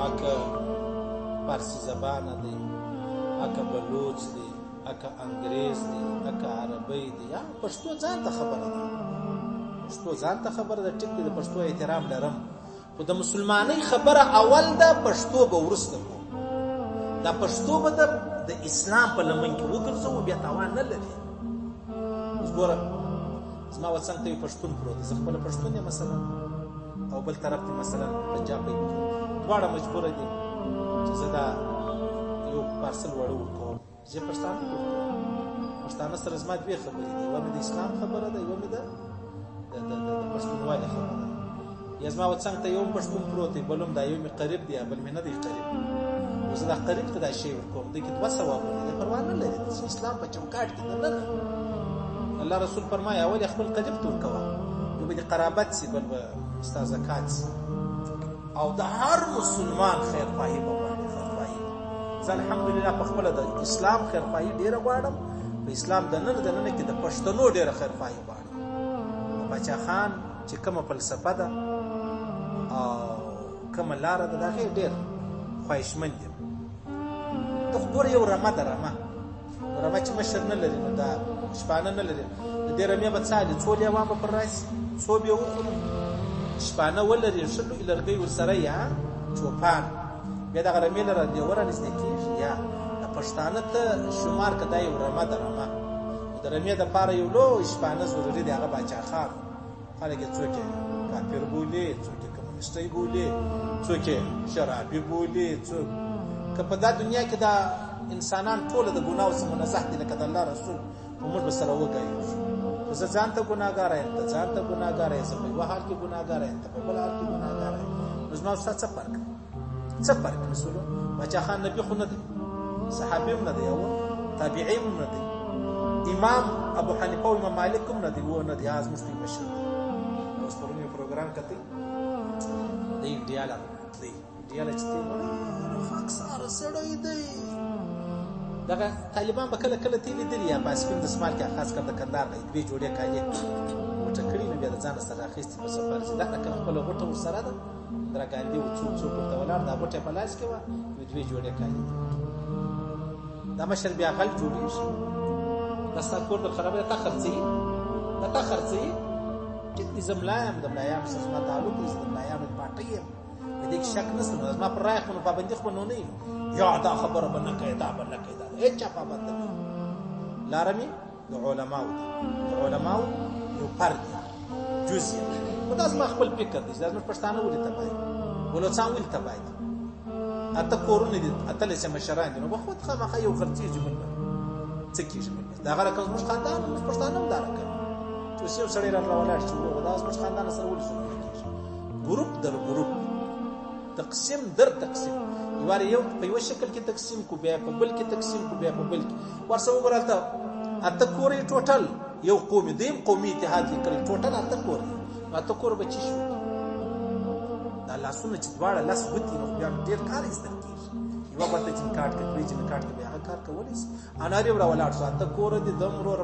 اکه فارسی زبان دی اکه بلوچ دی اکه انګریز دی اکه عربی دی یا پښتو ځان ته خبره ده پښتو ځان ته خبره ده ټیک د پښتو احترام لرم خو د مسلمانۍ خبره اول ده پښتو به ورسته کو دا پښتو به د اسلام په لمن کې وګرځو بیا تاوان نه لري وګوره زما وڅنګ ته پښتون پروت زه خپل پښتون یم مثلا او بل طرف ته مثلا پنجابی دواړه مجبور دي چې زه دا یو پارسل وړو کوم زه پښتانه سره زما دوی خبرې دي یو مې د اسلام خبره ده یو مې د پښتونوالي خبره ده یا زما وڅنګ ته یو پښتون پروت دی بلوم دا یو مې قریب دی بل مې نه دی قریب زه دا قریب ته دا شی ورکوم د کې دوه ثوابونه دي پروا نه لري د اسلام په چوکاټ کې نه الله رسول فرمایا اول خپل قریب ته ورکوه نو به د قرابت سي بل استاد زکات او د هر مسلمان خیر خواهی وغواړي خیر خواهی زه الحمدلله په خپل د اسلام خیر خواهی ډیره غواړم په اسلام د نن کې د پښتنو ډیره خیر خواهی غواړم بچا خان چې کومه فلسفه ده او کومه لار ده دغه ډیر خواهشمند دي ته ګور یو رمه چې مشر نه لري نو دا شپانه نه لري د دې رمې په څالي څولې وامه پر راس څو به وخورو شپانه ولري شلو الرګي ورسره یا چوپان بیا دغه رمې لره دی ورنځ کېږي یا د پښتانه ته شمار کدای یو رمه درمه د رمې د پاره یو لو شپانه ضروري دی هغه بچا خان خلک څوک کافر بولي څوک کمونیستي بولي څوک شرابي بولي څوک که په دا دنیا کې دا انسانان ټول د ګناو څخه منزه دي لکه د الله رسول عمر بسره وګایو زه ځان ته ګناګار یم ته ځان ته ګناګار یې زه په یو حال کې ګناګار یم ته په بل حال کې ګناګار یې نو زما سره څه فرق رسولو بچا خان نبی خو نه دی صحابي هم نه دی او تابعي هم نه دی امام ابو حنیفه او امام مالک هم نه دی و نه دی از مسلم مشر اوس په یو پروګرام کته دی ډیاله چې اکثر سړی دی دغه طالبان به کله کله تیلی دي یا پاسپین د سمال کې خاص کر د کندهار نه دوی جوړه کاږي وټکړي نو بیا د ځان سره اخیستي په سفر چې دا کله خپل غټه ورسره ده درګاندي او څوک ورته ولار دا بټه په لاس کې و دوی جوړه کاږي دا مشر بیا غل جوړي شي دا سکور د خرابه تا خرڅي چې زملایم د ملایم سره تعلق دې د ملایم پټي دې شک نشته ما پر راي خو پابندي خو نه یا دا خبره بنه کوي دا هیڅ پابند نه لارمي د علماو یو فرد جزء خداس ما خپل فکر دي لازم پښتانه ولې تبای ولوڅان ولې تبای اته کورونه دي اته لسه مشران دي نو په خود خامخا یو خرڅي جمل څه کیږي دا غره کوم مش خاندان مش پښتانه هم دار کوي چې یو سړی راغلا ولاړ چې خداس مش خاندان سره ولې ګروپ در ګروپ، تقسیم در تقسیم، یو په یو شکل کې تقسیم کو، بیا په بل کې تقسیم کو، بیا په بل کې ورسره وګورئ ته اته کورې ټوټل یو قومي دیم قومي اتحاد کې کړی ټوټل اته کورې، اته کور به چی شو؟ دا لاسونه چې دواړه لاس ګوتې نو بیا ډېر کار ایستل کېږي، یوه ورته جین کاټ کړي دوی جین کاټ کړي هغه کار کولی شي. انارې وره ولاړ شو اته کوره دي دم ورور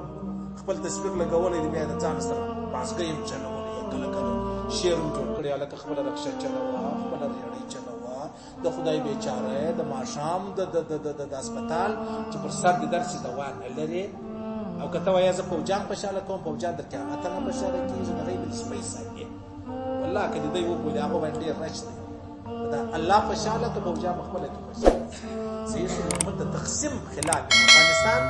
خپل تصویر لګولی دی، بیا د ځان سره بازګۍ هم چلولی، کله کله شعر هم جوړ کړی، هلکه خپله رکشه چلوه، خپله ریړۍ چلوه، د خدای بیچاره د ماښام د هسپتال چې پر سر د درسي دوا نه لري، او که ته وایې زه پوجان خوشحاله کوم، پوجان در قیامته نه خوشحاله کېږي، د هغوی به د سپی ساتي. والله که د دوی وبولي هغه باندې ډېر رچ دی، دا الله خوشحاله که پوجان به خپله کې خوشحاله. صحیح شو. محمد د تقسیم خلاف افغانستان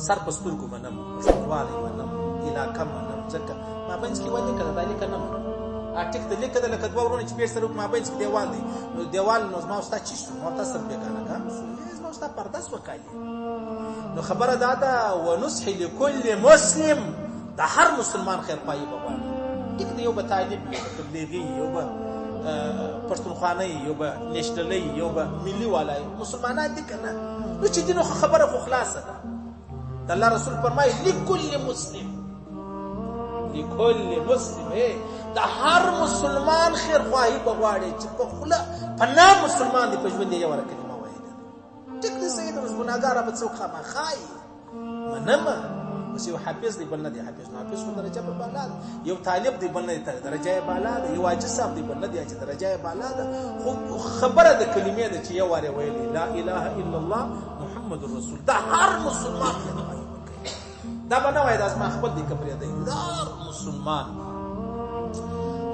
سر په سترګو منم، پښتونوالی منم، علاقه منم، ځکه مابینځ کې ولې که دا لیکه نه منم ټیک ته لیکه ده لکه دوه ورونه چې پېټ سره مابینځ کې دیوال دی، نو دیوال نو زما او ستا چی شو؟ ما او تا سره بېګانه ګام شو، زما او ستا پرده سوه کالي. نو خبره دا ده ونصح لکل مسلم، د هر مسلمان خیرخواهي به غواړي. ټیک ده یو به طالب وي، تبلیغي، یو به پښتونخوانه یو به نیشنلي، یو به ملي والا، مسلمانان دي که نه؟ نو چې دي نو خبره خو خلاصه ده. د الله رسول فرمایي لکل مسلم، لکل مسلم، د هر مسلمان خیرخواهي به غواړي چې په خوله په نام مسلمان دی، په ژوند یې یو واره کلمه ویلې ده. ټیک دی صحیح ده، اوس ګناهګاره به څوک خامخا یي منمه، اوس یو حافظ دی بل نه دی حافظ، نو حافظ خو درجه به بالا ده، یو طالب دی بل نه دی درجه یې بالا ده، یو حاجي صاحب دی بل نه دی چې درجه یې بالا ده. خو خبره د کلمې ده چې یو واره ویلې لا اله الا الله محمد رسول، د هر مسلمان خیرخواهي به کوي. دا به نه وایي دا زما خپل دی که پرېږدی، د هر مسلمان.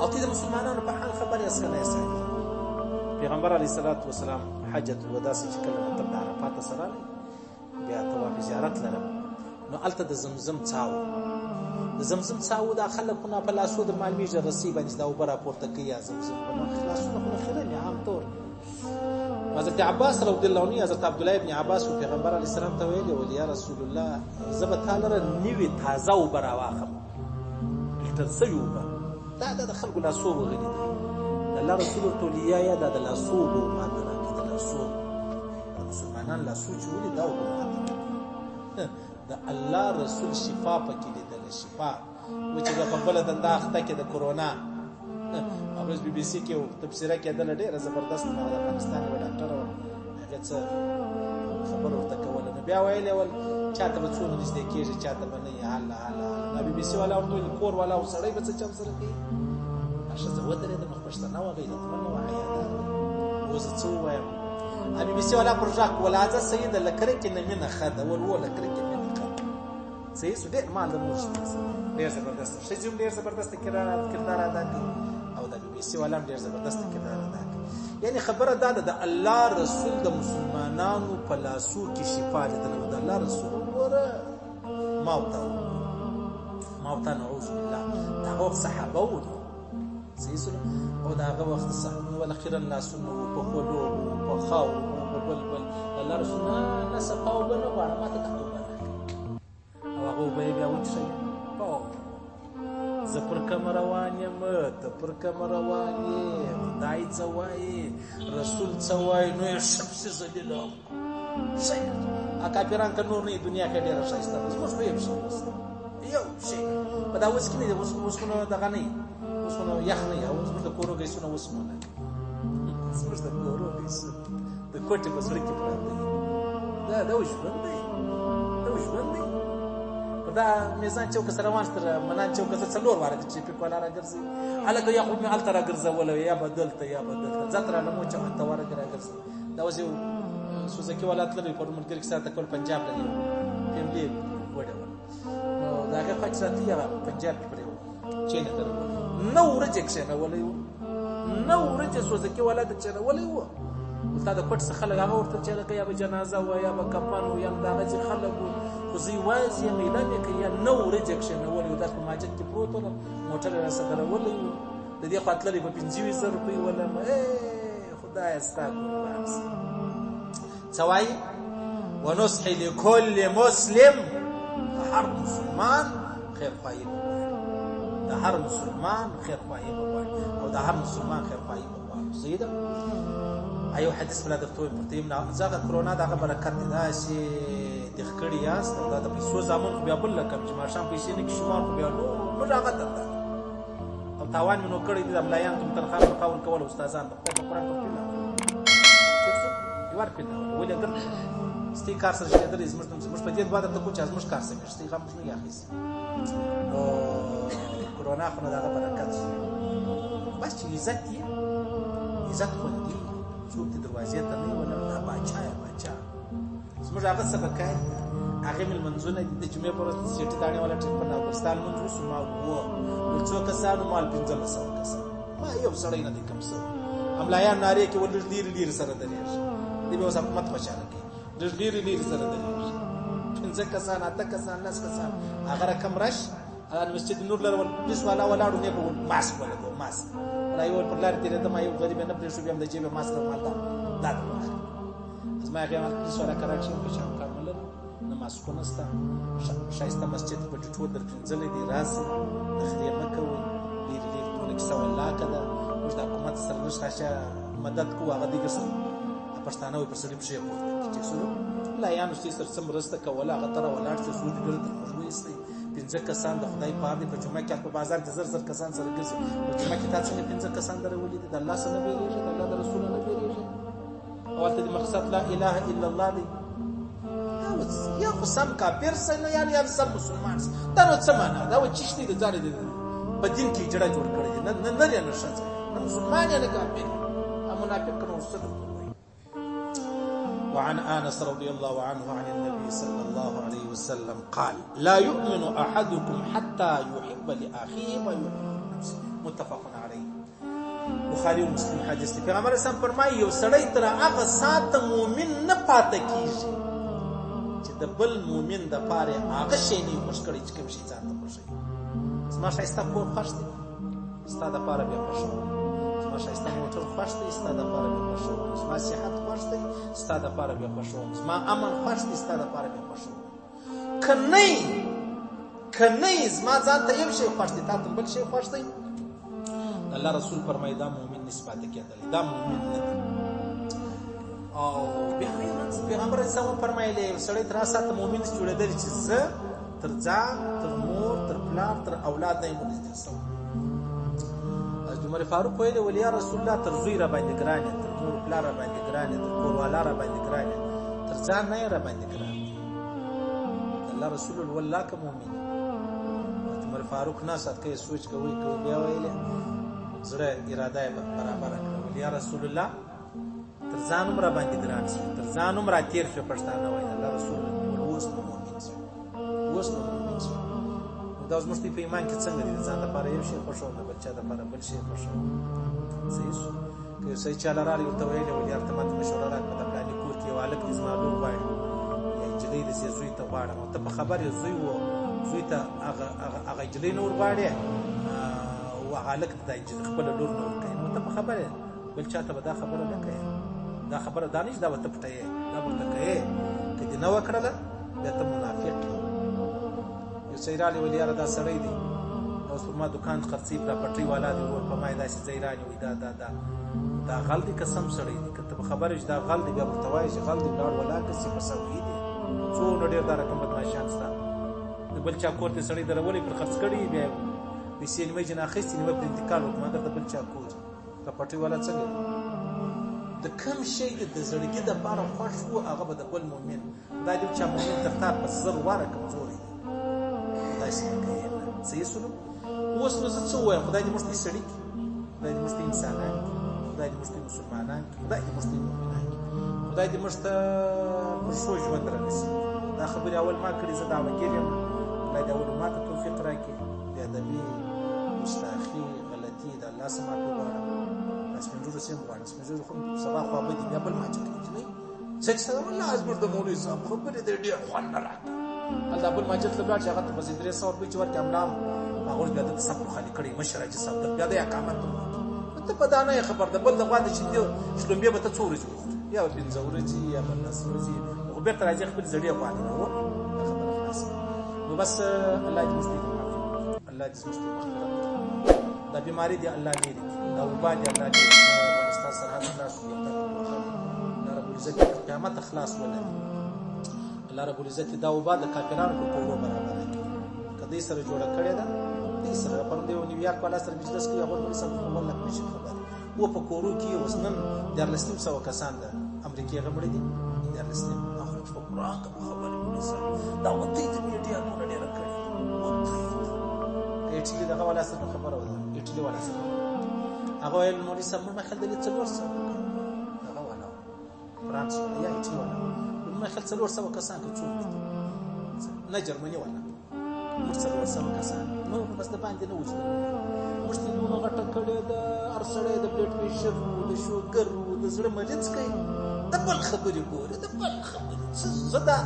او تی د مسلمانانو په حال خبرې اسکلی سړي. پیغمبر علیه الصلاة والسلام حجت الوداع چې کله مطلب د عرفات ته سره راغی، بیا طواف زیارت لرم، نو هلته د زمزم څاو، د زمزم څاو دا خلکونه په لاسو د معلومیږي رسۍ باندې دا اوبه راپورته کوي، یا زمزم لاسونه خو نښلي عام طور. حضرت عباس رضی الله عنه حضرت عبدالله ابن عباس و پیغمبر علیه السلام ته ویلي ول یا رسول الله زه به تا لره نوې تازه اوبه راواخلم، فلټر سوي اوبه، دا د خلکو لاسو وغلي دي. د الله رسول ورته ویل یا دا د لاسو اوبه ماته راکړي، د لاسو د مسلمانانو لاسو چې ولي دا اوبه ماته د الله رسول شفا پکې لیدله، شفا و چې په بله دنده اخته کې د کرونا اوس بي بي سي کې تبصره کېدله ډېره زبردست، هغه د پاکستان یوه ډاکټره وه، هغې څه خبره ورته کوله، نو بیا ویلې ول چاته به څونه نږدې کېږي، چاته به نه یې هله هله هله. بي بي سي والا ورته ویل کور والا او سړی به څه چم سره کوي. ښځه ودرېده، نو پښتنه وه، غیرتمنه وه، حیاداره وه. اوس زه څه ووایم؟ بي بي سي والا پر غږ ولاځه صحیح ده، له کرکې نه مینه ښه ده، ول له کرکې مینه ښه ده. صحیح شو، ډېر مال د مور شته، ډېر زبردست، ښځې هم ډېر زبردست کردار ادا کوي، او د بي بي سي والا هم ډېر زبردست کردار ادا کوي. یعنې خبره دا ده د الله رسول د مسلمانانو په لاسو کې شفا لیدله، د الله رسول وګوره ما او تا نعوذ بالله د هغه وخت صحابه وو، صحیح شو، او د هغه وخت صحابه ول اخیرا لاسونه وو په خولو وو، په خاورو وو، په بل د الله رسول نه صفا اوبه نه غواړه، ما ته دغه اوبه راکړه، او هغه اوبه یې بیا وڅښلې. زه پر کومه روان یم، ته پر کومه روان یې، خدای څه وایي، رسول څه وایي، نو یې شپسې ذلیله شی کافران که نور نه یې دنیا کې ډېره ښایسته ده، زموږ خو یو شی یو شی په دا اوس کې نه دی، اوس خو نو دغه نه یي، اوس خو نو یخ نه یي، او زموږ د کورو ګیسونه اوس مو نه زموږ د کورو ګیسونه د کوټې په زړه کې پراته دي. دا ژوند دی، دا ژوند دی. دا میزان چوک سره روان تر منان چوک څخه څلور واره د ټریفیک والا راګرځي، هلکه یا خو مې هلته راګرځولی یا به دلته یا به دلته ځه رانه مو چې هلته واره راګرځي. دا اوس یو سوزکي والا تللی پر ملګري کې ساته کول پنجاب ته یو فیملي وډول، نو د هغې خوا چې راته هغه پنجاب کې پرې وو چینه ته راوړی، 9 ورځې کښېنولی وو، 9 ورځې سوزکي والا ته چېرولی وو. تا د کوټ څخه خلک هغه ورته چې لکه یا به جنازه وه یا به کفن و یا همدغه چې خلک وو، خو زه یوازې یم اعلان یې کوي یا 9 ورځې کښېنولی وو، دا په ماجد کې پروت وم، موټر یې راسره درولی وو، د دې خوا تللی په 15,000 روپۍ ولم. خدایه ستا قربان سم. څه وایي؟ ونصح لکل مسلم، هر مسلمان خیرخواهي وغواړي، د هر مسلمان خیرخواهي به غواړي او د هر مسلمان خیرخواهي به غواړو. صحیح ده. ایو حدیث بلا درته وایم پرته یم ځکه کرونا دغه برکت دی داسې دغه کړي یاست او دا د پیسو زامن خو بیا بل لکم چې ماښام پیسې نه کشي مار خو بیا موږ هغه ته او تاوان مې نو کړی دي د ملایان کوم تنخواه ورکول استادان د خدای په قرآن په پیله ورکړي ولې اگر ستی کار سره شېدلې زموږ په دې دوه درته کوم چې زموږ کار سره ستی غم نه یاخیس نو کرونا خو نه دغه برکت بس چې عزت یې عزت خوندي څوک د دروازې ته نه ولا دا باچا یا باچا زموږ هغه سبق کوي هغه مل منځونه د جمعې پر ورځ سیټ دانه ولا ټیپ نه ورستان منځ وسو ما وو څو کسانو مال 15 کسان ما یو سړی نه دي کوم څه املایان ناری کې ول لیر سره درېږي دی به اوس حکومت خوشاله کوي لیر سره درېږي 15 کسان 8 کسان 10 کسان هغه رقم رش ان مسجد نور لر ول پولیس والا ولاړو نه په ماسک ولا دو ماسک رايو پر لار تیرې ته ما یو غریب نه پرې شو بیا د جیب ماسک ماته دا از ما هغه پولیس والا کراچي په شام کار ولر نه ماسک نستا شایسته مسجد په ټوټو در پنځلې دی راس خدای مکه وي لیر ټول کې سوال لا کده موږ د حکومت سره نشته مدد کو هغه دي ګسو پښتانه وي پر سړي په شی پورته چې سره لا یانو چې سر سم رسته کوله هغه تر ولاړ چې سود ګرځي موږ یې 15 کسان د خدای په دې په جمعه کې په بازار کې زر کسان سره ګرځي په جمعه کې تاسو نه 15 کسان درولې د الله سره بیریږي د الله د رسول نه بیریږي او ته د مقصد لا اله الا الله دی یا خو سم کافر سره یا سم مسلمان دا نو څه معنا دا و چې شتي د ځان دي په دین کې جوړه جوړ کړی نه نه شته مسلمان یا نه کافر منافق کنه ورسره. وعن انس رضي الله عنه عن النبي صلى الله عليه وسلم قال لا يؤمن احدكم حتى يحب لاخيه ما يحب لنفسه متفق عليه. بخاري ومسلم حدیث دی. پیغمبر اسلام فرمایي یو سړی تر هغه سات مؤمن نه پاتې کیږي چې د بل مؤمن د پاره هغه شی نه خوش کړي چې کوم شي ځان ته خوشي. زما شایسته کور خوښ دی ستاسو د پاره بیا خوشو زما شایسته موټر خوښ دی ستاسو د پاره بیا خوشو زما صحت خوښ دی ستاسو د پاره بیا خوشو زما امن خوښ دی ستاسو د پاره بیا خوشو کنه زما ځان ته یو شی خوښ دی تاسو بل شی خوښ دی. الله رسول فرمایي دا مؤمن نسبت کېدل دا مؤمن نه دی. او پیغمبر اسلام فرمایلی سړی تر اساس مؤمن جوړېدل چې زه تر ځان تر مور تر پلار تر اولاد نه مونږ دي سو. عمر فاروق ویل ولي یا رسول الله تر زوی را باندې ګرانه تر مور پلار را باندې ګرانه تر کور والا را باندې ګرانه تر ځان نه را باندې ګرانه. الله رسول الله که مؤمن عمر فاروق نه سات کې سوچ کوي بیا ویل زړه اراده برابر کړو یا رسول الله تر ځانم را باندې ګران شي تر ځانم را تیر شو پښتانه وای الله رسول اوس مؤمن شي اوس مؤمن شي. دا اوس مستي په ایمان کې څنګه دي ځان لپاره یو شی خوشو د بچا لپاره بل شی خوشو صحیح شو که سې چاله را یو ته ویل ولې ارتمات مشوره راکړه د پلان کور کې والد کې زما لور وای یا جدي د سې زوی ته واړه ته په خبر یو زوی ته هغه جدي نور واړه او حالک د جدي خپل لور نور کوي نو ته په خبره بل چاته به دا خبره نه کوي دا خبره دانش دا وته پټه دا ورته کوي کدي نو وکړه دا ته منافق یو سیرالي ولیاره دا سړی دی اوس ما دکان خرڅي پر پټي والا دی ور په ما داسې زیرانی وي دا غل دی قسم سړی دی کته خبره دا غل دی بیا ورته وایي چې غل دی لاړ ولا کسي مسوي دی څو نډیر دا رقم بدمعشان ستا بل چا کور ته سړی درولې پر خرڅ کړي بیا د سینمې جنا خستې نو په انتقال وکړه مګر د بل چا کور په پټي والا څنګه د کوم شی د زړګي د بار خوښ وو هغه به د بل مؤمن دا د چا مؤمن ترتا په زر واره کمزوري دا څنګه صحیح سلو اوس نو څه وایم خدای دې مستي سړی خدای دې مستي انسانان خدای دې مستي مسلمانان خدای دې مستي مؤمنان خدای دې مست پر شو ژوند راځي دا خبره اول ما کړی زه دا وکړم خدای دې اول ما ته توفیق راکړي بیا د می مستاخی غلطی د الله سمات وغواړم اسمنجور سیم غواړم اسمنجور خو سبا خو به دې بل ما چټي نه څه سره الله ازمر د مولوی صاحب خبره دې ډیر خوان نه راکړه الله بل ماجد له بل شغه په 300 روپۍ چور کاملام هغه بیا د سب خالي کړي مشره چې سب بیا د اقامت ته په دانه خبر ده بل د غواړي چې شلومبه به ته څوري یا بنزورتي یا بنسورتي خو به تر راځي خپل زړی غواړي نو خبره خلاص نو بس الله دې مستقیم الله دې زموږ ته مغفرت وکړي دا بیماري دې الله لرې کړي دا وبا دې الله لرې کړي افغانستان سرحد خلاص کړي الله رب العزت قیامت خلاص ولري الله رب العزت دا وبا د کافرانو په کورو برابر کړي که دې سره جوړه کړې ده دې سره پر دې نیویارک والا سره بزنس کوي هغه ولې سره والله نشي خبر و په کورو کې اوس نن 1400 کسان ده امریکای غمړي دي 1400 اخر په قران خبرې ولې سره دا وته دې میډیا نور ډېر کړی ایټلی دغه والا سره خبره وده ایټلی والا سره هغه ویل مولوی صاحب ما خل دې څلور سره هغه والا فرانس یا ایټلی والا ما خل څلور سره کسان کې څوک نه جرمني والا څلور سره کسان نو بس د باندې نه وځي مشته نو غټه کړه د ارسړې د بلډ پريشر د شوګر د زړه مریض کوي د بل خبرې ګوره د بل خبرې زدا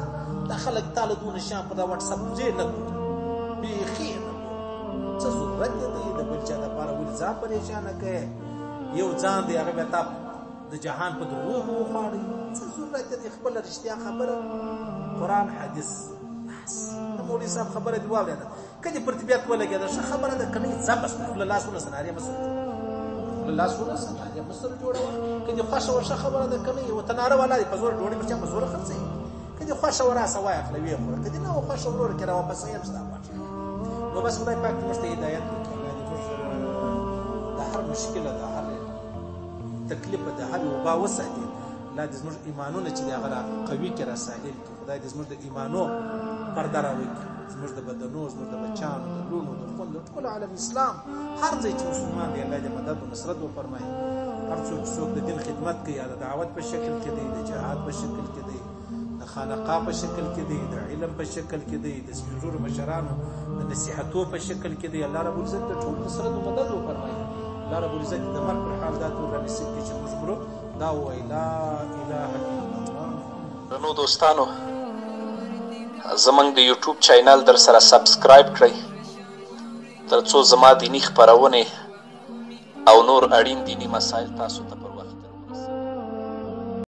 د خلک تعالی دونه شام په واتس اپ زه نه بيخي نه څه ضرورت دی د بل چا د لپاره ول ځان پریشان کوي یو ځان دی هغه ته د جهان په دروغ وخاړي څه ضرورت دی خپل رښتیا خبره قران حدیث مولوی صاحب خبره دی واورېده کله پرتبیات ولګي دا څه خبره ده کني زبس له لاسونه سناریه مسر له لاسونه سناریه مسر جوړه کله خوښه ورشه خبره ده کني وتناره ولا په زور ډوړي په چا په زور خرڅي کله خوښه ورا سوای خپلوي خو کله نه خوښه ورور کړه واپس یې مستا نو بس خدای پاک مشته هدایت وکړي د هر مشکله د هر تکلیف د هر وبا وساتي لا د زموږ ایمانونه چې هغه قوي کړه ساحل خدای د زموږ د ایمانو پرده راوړي زموږ د بدنونو زموږ د بچانو د لونو د خوند ټول عالم اسلام هر ځای چې مسلمان دی الله دې مدد او نصرت وفرمایي هر څوک د دین خدمت کوي یا د دعوت په شکل کې دی د جهاد په شکل کې دی د خانقاه په شکل کې دی د علم په شکل کې دی د سپیژور مشرانو د نصيحتو په شکل کې دی الله رب العزت ټول نصرت او مدد وفرمایي الله رب العزت د مرګ پر حال ذات ور نصیب کړي چې موږ دا ویلا اله الا الله نو دوستانو زمنګ د یوټیوب چینل در سره سبسکرایب کړئ ترڅو زما دینی خبرونه او نور اړین دینی مسایل تاسو ته